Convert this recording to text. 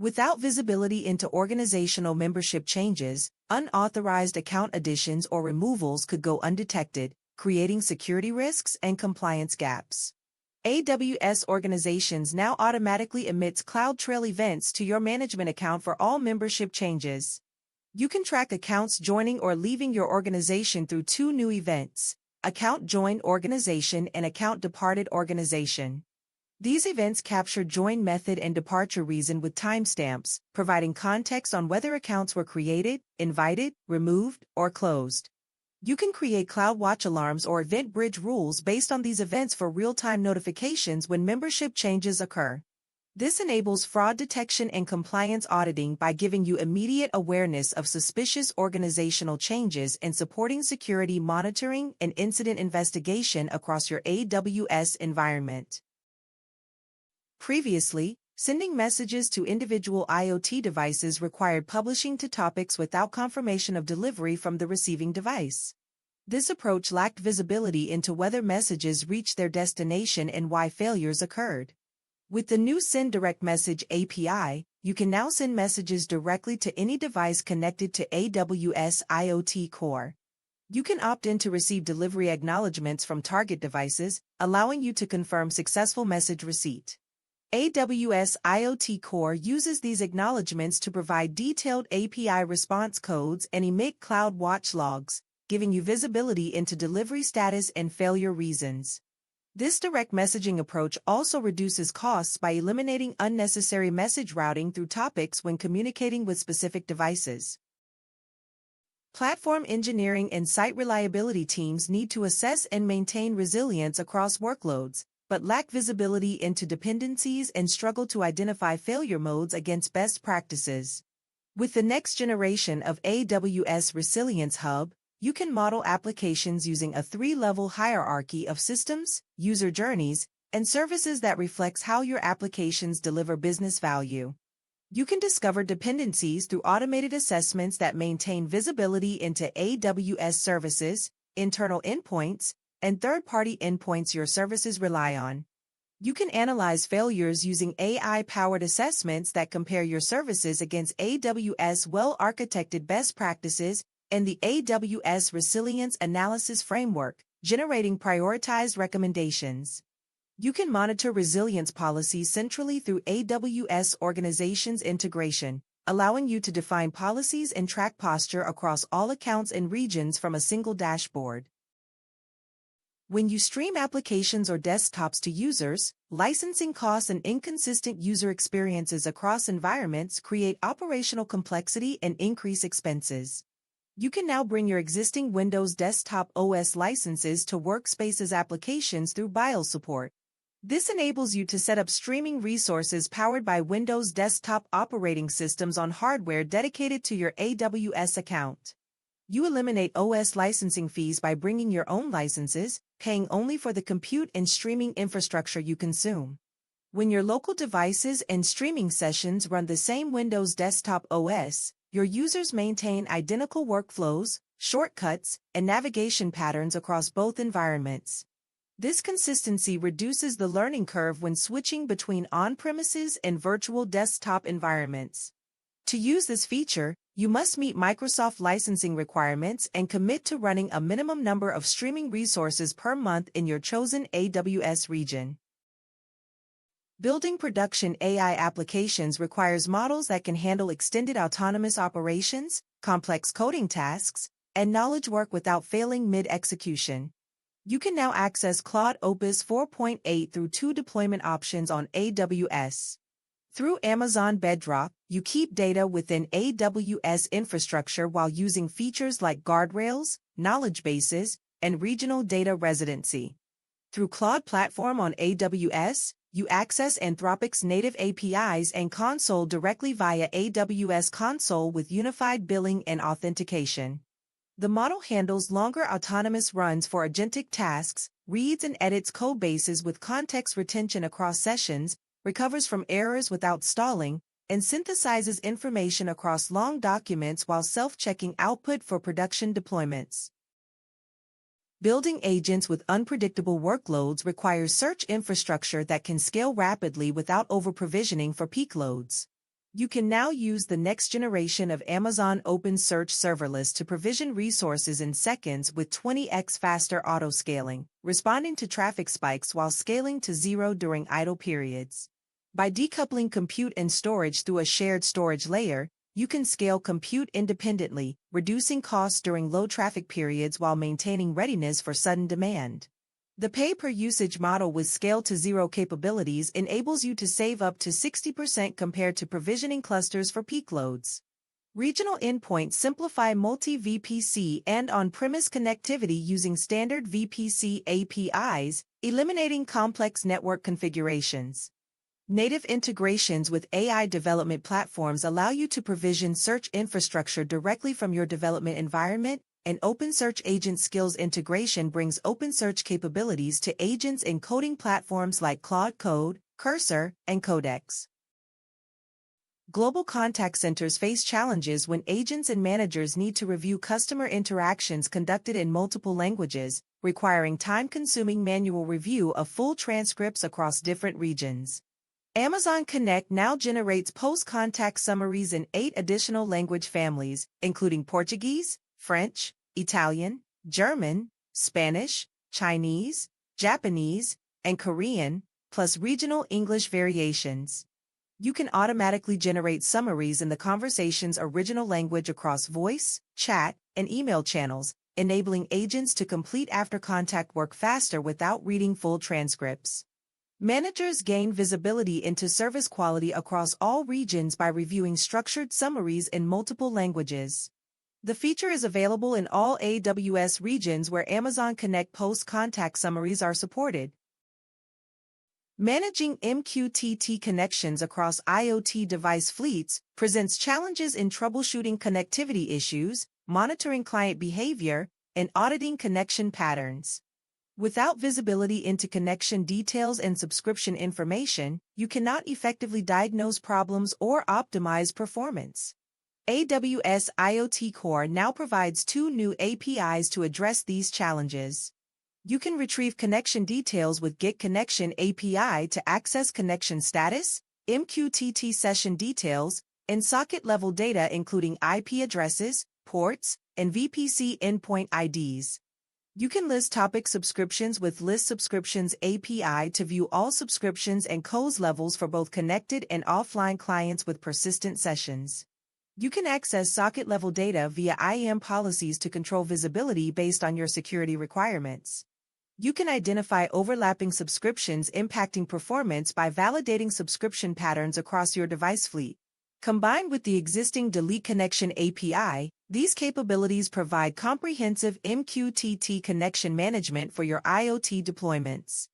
Without visibility into organizational membership changes, unauthorized account additions or removals could go undetected, creating security risks and compliance gaps. AWS Organizations now automatically emits CloudTrail events to your management account for all membership changes. You can track accounts joining or leaving your organization through two new events: Account Joined Organization and Account Departed Organization. These events capture join method and departure reason with timestamps, providing context on whether accounts were created, invited, removed, or closed. You can create CloudWatch alarms or event bridge rules based on these events for real-time notifications when membership changes occur. This enables fraud detection and compliance auditing by giving you immediate awareness of suspicious organizational changes and supporting security monitoring and incident investigation across your AWS environment. Previously, sending messages to individual IoT devices required publishing to topics without confirmation of delivery from the receiving device. This approach lacked visibility into whether messages reached their destination and why failures occurred. With the new Send Direct Message API, you can now send messages directly to any device connected to AWS IoT Core. You can opt in to receive delivery acknowledgments from target devices, allowing you to confirm successful message receipt. AWS IoT Core uses these acknowledgments to provide detailed API response codes and emit CloudWatch logs, giving you visibility into delivery status and failure reasons. This direct messaging approach also reduces costs by eliminating unnecessary message routing through topics when communicating with specific devices. Platform engineering and site reliability teams need to assess and maintain resilience across workloads, but lack visibility into dependencies and struggle to identify failure modes against best practices. With the next generation of AWS Resilience Hub, you can model applications using a three-level hierarchy of systems, user journeys, and services that reflects how your applications deliver business value. You can discover dependencies through automated assessments that maintain visibility into AWS services, internal endpoints, and third-party endpoints your services rely on. You can analyze failures using AI-powered assessments that compare your services against AWS well-architected best practices and the AWS Resilience Analysis Framework, generating prioritized recommendations. You can monitor resilience policies centrally through AWS Organizations integration, allowing you to define policies and track posture across all accounts and regions from a single dashboard. When you stream applications or desktops to users, licensing costs and inconsistent user experiences across environments create operational complexity and increase expenses. You can now bring your existing Windows Desktop OS licenses to WorkSpaces Applications through BYOL support. This enables you to set up streaming resources powered by Windows Desktop operating systems on hardware dedicated to your AWS account. You eliminate OS licensing fees by bringing your own licenses, paying only for the compute and streaming infrastructure you consume. When your local devices and streaming sessions run the same Windows Desktop OS, your users maintain identical workflows, shortcuts, and navigation patterns across both environments. This consistency reduces the learning curve when switching between on-premises and virtual desktop environments. To use this feature, you must meet Microsoft licensing requirements and commit to running a minimum number of streaming resources per month in your chosen AWS region. Building production AI applications requires models that can handle extended autonomous operations, complex coding tasks, and knowledge work without failing mid-execution. You can now access Claude Opus 4.8 through two deployment options on AWS. Through Amazon Bedrock, you keep data within AWS infrastructure while using features like guardrails, knowledge bases, and regional data residency. Through Claude Platform on AWS, you access Anthropic's native APIs and console directly via AWS Console with unified billing and authentication. The model handles longer autonomous runs for agentic tasks, reads and edits code bases with context retention across sessions, recovers from errors without stalling, and synthesizes information across long documents while self-checking output for production deployments. Building agents with unpredictable workloads requires search infrastructure that can scale rapidly without over-provisioning for peak loads. You can now use the next generation of Amazon OpenSearch Serverless to provision resources in seconds with 20x faster auto-scaling, responding to traffic spikes while scaling to zero during idle periods. By decoupling compute and storage through a shared storage layer, you can scale compute independently, reducing costs during low traffic periods while maintaining readiness for sudden demand. The pay-per-usage model with scale-to-zero capabilities enables you to save up to 60% compared to provisioning clusters for peak loads. Regional endpoints simplify multi-VPC and on-premise connectivity using standard VPC APIs, eliminating complex network configurations. Native integrations with AI development platforms allow you to provision search infrastructure directly from your development environment, and OpenSearch Agent Skills integration brings OpenSearch capabilities to agents in coding platforms like Claude Code, Cursor, and Codex. Global contact centers face challenges when agents and managers need to review customer interactions conducted in multiple languages, requiring time-consuming manual review of full transcripts across different regions. Amazon Connect now generates post-contact summaries in 8 additional language families, including Portuguese, French, Italian, German, Spanish, Chinese, Japanese, and Korean, plus regional English variations. You can automatically generate summaries in the conversation's original language across voice, chat, and email channels, enabling agents to complete after-contact work faster without reading full transcripts. Managers gain visibility into service quality across all regions by reviewing structured summaries in multiple languages. The feature is available in all AWS regions where Amazon Connect post-contact summaries are supported. Managing MQTT connections across IoT device fleets presents challenges in troubleshooting connectivity issues, monitoring client behavior, and auditing connection patterns. Without visibility into connection details and subscription information, you cannot effectively diagnose problems or optimize performance. AWS IoT Core now provides 2 new APIs to address these challenges. You can retrieve connection details with Get Connection API to access connection status, MQTT session details, and socket-level data including IP addresses, ports, and VPC endpoint IDs. You can list topic subscriptions with List Subscriptions API to view all subscriptions and COS levels for both connected and offline clients with persistent sessions. You can access socket-level data via IAM policies to control visibility based on your security requirements. You can identify overlapping subscriptions impacting performance by validating subscription patterns across your device fleet. Combined with the existing Delete Connection API, these capabilities provide comprehensive MQTT connection management for your IoT deployments.